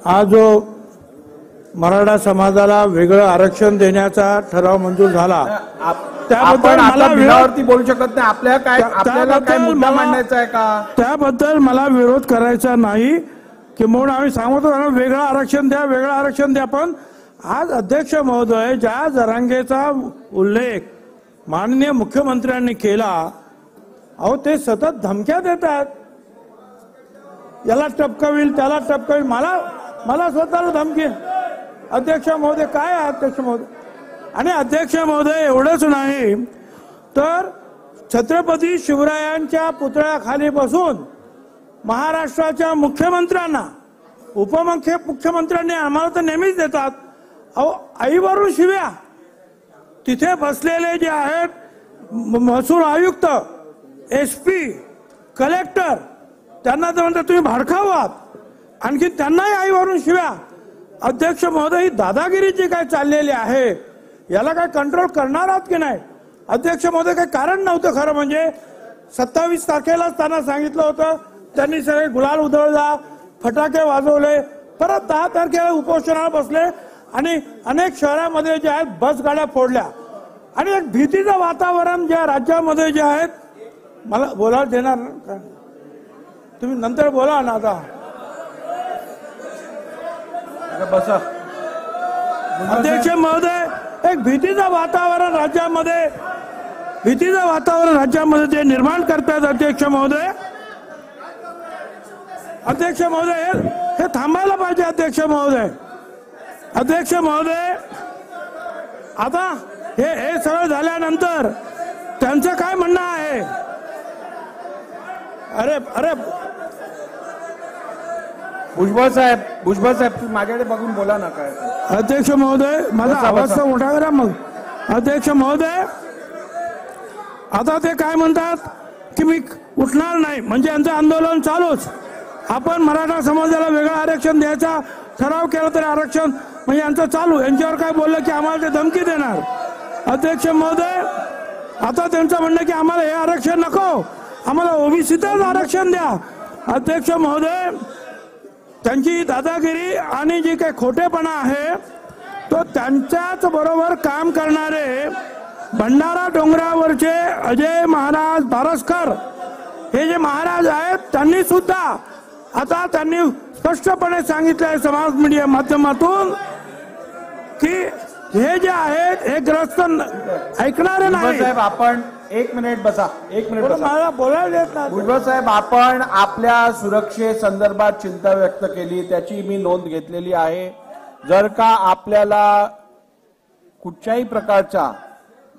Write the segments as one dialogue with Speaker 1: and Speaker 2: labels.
Speaker 1: आज जो मराठा समाजाला वेगळं आरक्षण देण्याचा ठराव मंजूर झाला
Speaker 2: त्याबद्दल मला विरोधावरती बोलू शकत नाही. आपल्याला काय मुद्दा मांडायचा आहे का?
Speaker 1: त्याबद्दल मला विरोध करायचा नाही की म्हणून आम्ही सांगतो वेगळं आरक्षण द्या, वेगळं आरक्षण द्या. पण आज अध्यक्ष महोदय ज्या जरांगेचा उल्लेख माननीय मुख्यमंत्र्यांनी केला, अहो ते सतत धमक्या देतात, याला टपकविल त्याला टपकविल. मला स्वतःला धमकी. अध्यक्ष महोदय काय आहे अध्यक्ष महोदय? आणि अध्यक्ष महोदय एवढंच नाही तर छत्रपती शिवरायांच्या पुतळ्याखाली बसून महाराष्ट्राच्या मुख्यमंत्र्यांना उपमुख्यमंत्र्यांनी आम्हाला तर नेहमीच देतात, अहो आईवरून शिव्या. तिथे बसलेले जे आहेत महसूल आयुक्त, SP, कलेक्टर, त्यांना तर म्हणतात तुम्ही भाडखाऊ आहात, आणखी त्यांनाही आईवरून शिव्या. अध्यक्ष महोदय ही दादागिरी जी काय चाललेली आहे याला काय कंट्रोल करणार आहात की नाही? अध्यक्ष महोदय काही कारण नव्हतं खरं म्हणजे. 27 तारखेलाच त्यांना सांगितलं होतं, त्यांनी सगळे गुलाल उधळला, फटाके वाजवले, परत 10 तारखेला उपोषणाला बसले आणि अनेक शहरामध्ये जे आहेत बस गाड्या फोडल्या आणि एक भीतीचं वातावरण ज्या राज्यामध्ये जे आहेत. मला बोलायला देणार का? तुम्ही नंतर बोला ना. आता
Speaker 2: बसा.
Speaker 1: अध्यक्ष महोदय एक भीतीचं वातावरण राज्यामध्ये जे निर्माण करतात अध्यक्ष महोदय. अध्यक्ष महोदय हे थांबायला पाहिजे. अध्यक्ष महोदय आता हे सगळं झाल्यानंतर त्यांचं काय म्हणणं आहे? अरे
Speaker 2: भुजबळ साहेब माझ्याकडे बघून बोला ना. काय
Speaker 1: अध्यक्ष महोदय माझा आवाज तर मोठा करा मग. अध्यक्ष महोदय आता ते काय म्हणतात की मी उठणार नाही, म्हणजे यांचं आंदोलन चालूच. आपण मराठा समाजाला वेगळं आरक्षण द्यायचा ठराव केला तरी आरक्षण म्हणजे यांचं चालू. यांच्यावर काय बोललं की आम्हाला ते धमकी देणार. अध्यक्ष महोदय आता त्यांचं म्हणणं की आम्हाला हे आरक्षण नको, आम्हाला OBCतच आरक्षण द्या. अध्यक्ष महोदय त्यांची दादागिरी आणि जी काही खोटेपणा आहे तो त्यांच्याच बरोबर काम करणारे भंडारा डोंगरावरचे अजय महाराज बारसकर हे जे महाराज आहेत त्यांनी सुद्धा आता स्पष्टपणे सांगितलं आहे समाज मीडिया माध्यमातून की हे जे आहेत हे ग्रस्त ऐकणारे नाही.
Speaker 2: साहेब आपण एक मिनिट बसा.
Speaker 1: मला बोलायला देत नाही.
Speaker 2: भुजबळ साहेब आपण आपल्या सुरक्षेसंदर्भात चिंता व्यक्त केली, त्याची मी नोंद घेतलेली आहे. जर का आपल्याला कुठच्याही प्रकारच्या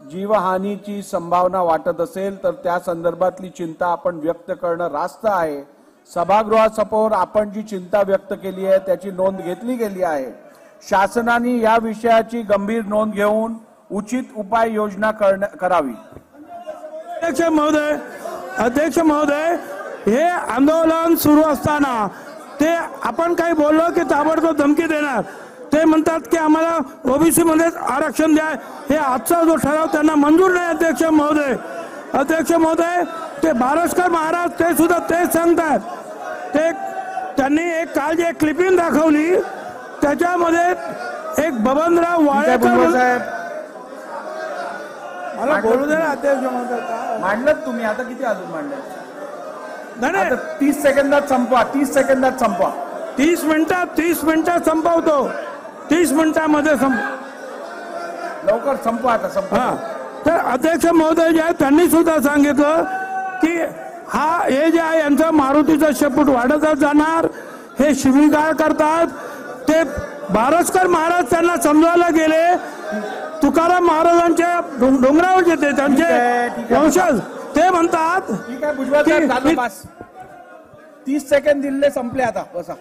Speaker 2: जीवहानीची संभावना वाटत असेल तर त्या संदर्भातली चिंता आपण व्यक्त करणं रास्त आहे. सभागृहासमोर आपण जी चिंता व्यक्त केली आहे त्याची नोंद घेतली गेली आहे. शासनाने या विषयाची गंभीर नोंद घेऊन उचित उपाययोजना करावी.
Speaker 1: अध्यक्ष महोदय हे आंदोलन सुरू असताना ते आपण काही बोललो की ताबडतोब धमकी देणार. ते म्हणतात की आम्हाला OBC मध्ये आरक्षण द्या. हे आजचा जो ठराव त्यांना मंजूर नाही. अध्यक्ष महोदय ते बारसकर महाराज ते सुद्धा तेच सांगतात. त्यांनी एक काल जे क्लिपिंग दाखवली त्याच्यामध्ये एक बबनराव वाळेकर मला बोलू दे ना. अध्यक्ष महोदय
Speaker 2: मांडलं तुम्ही आता किती अजून मांडलं?
Speaker 1: नाही
Speaker 2: 30 सेकंदात संपवा. 30
Speaker 1: मिनिटात संपवतो. 30 मिनिटांमध्ये
Speaker 2: लवकर संपवा आता संपवा.
Speaker 1: तर अध्यक्ष महोदय जे आहेत त्यांनी सुद्धा सांगितलं की हे जे आहे यांचं मारुतीचं शेपूट वाढतच जाणार. हे शिवीगाळ करतात. ते बारसकर महाराज त्यांना समजायला गेले. तुकाराम महाराजांच्या डोंगरावर येते त्यांचे वंशज ते म्हणतात.
Speaker 2: ठीक आहे भुजबळ साहेब 30 सेकंद दिले संपले आता बसा.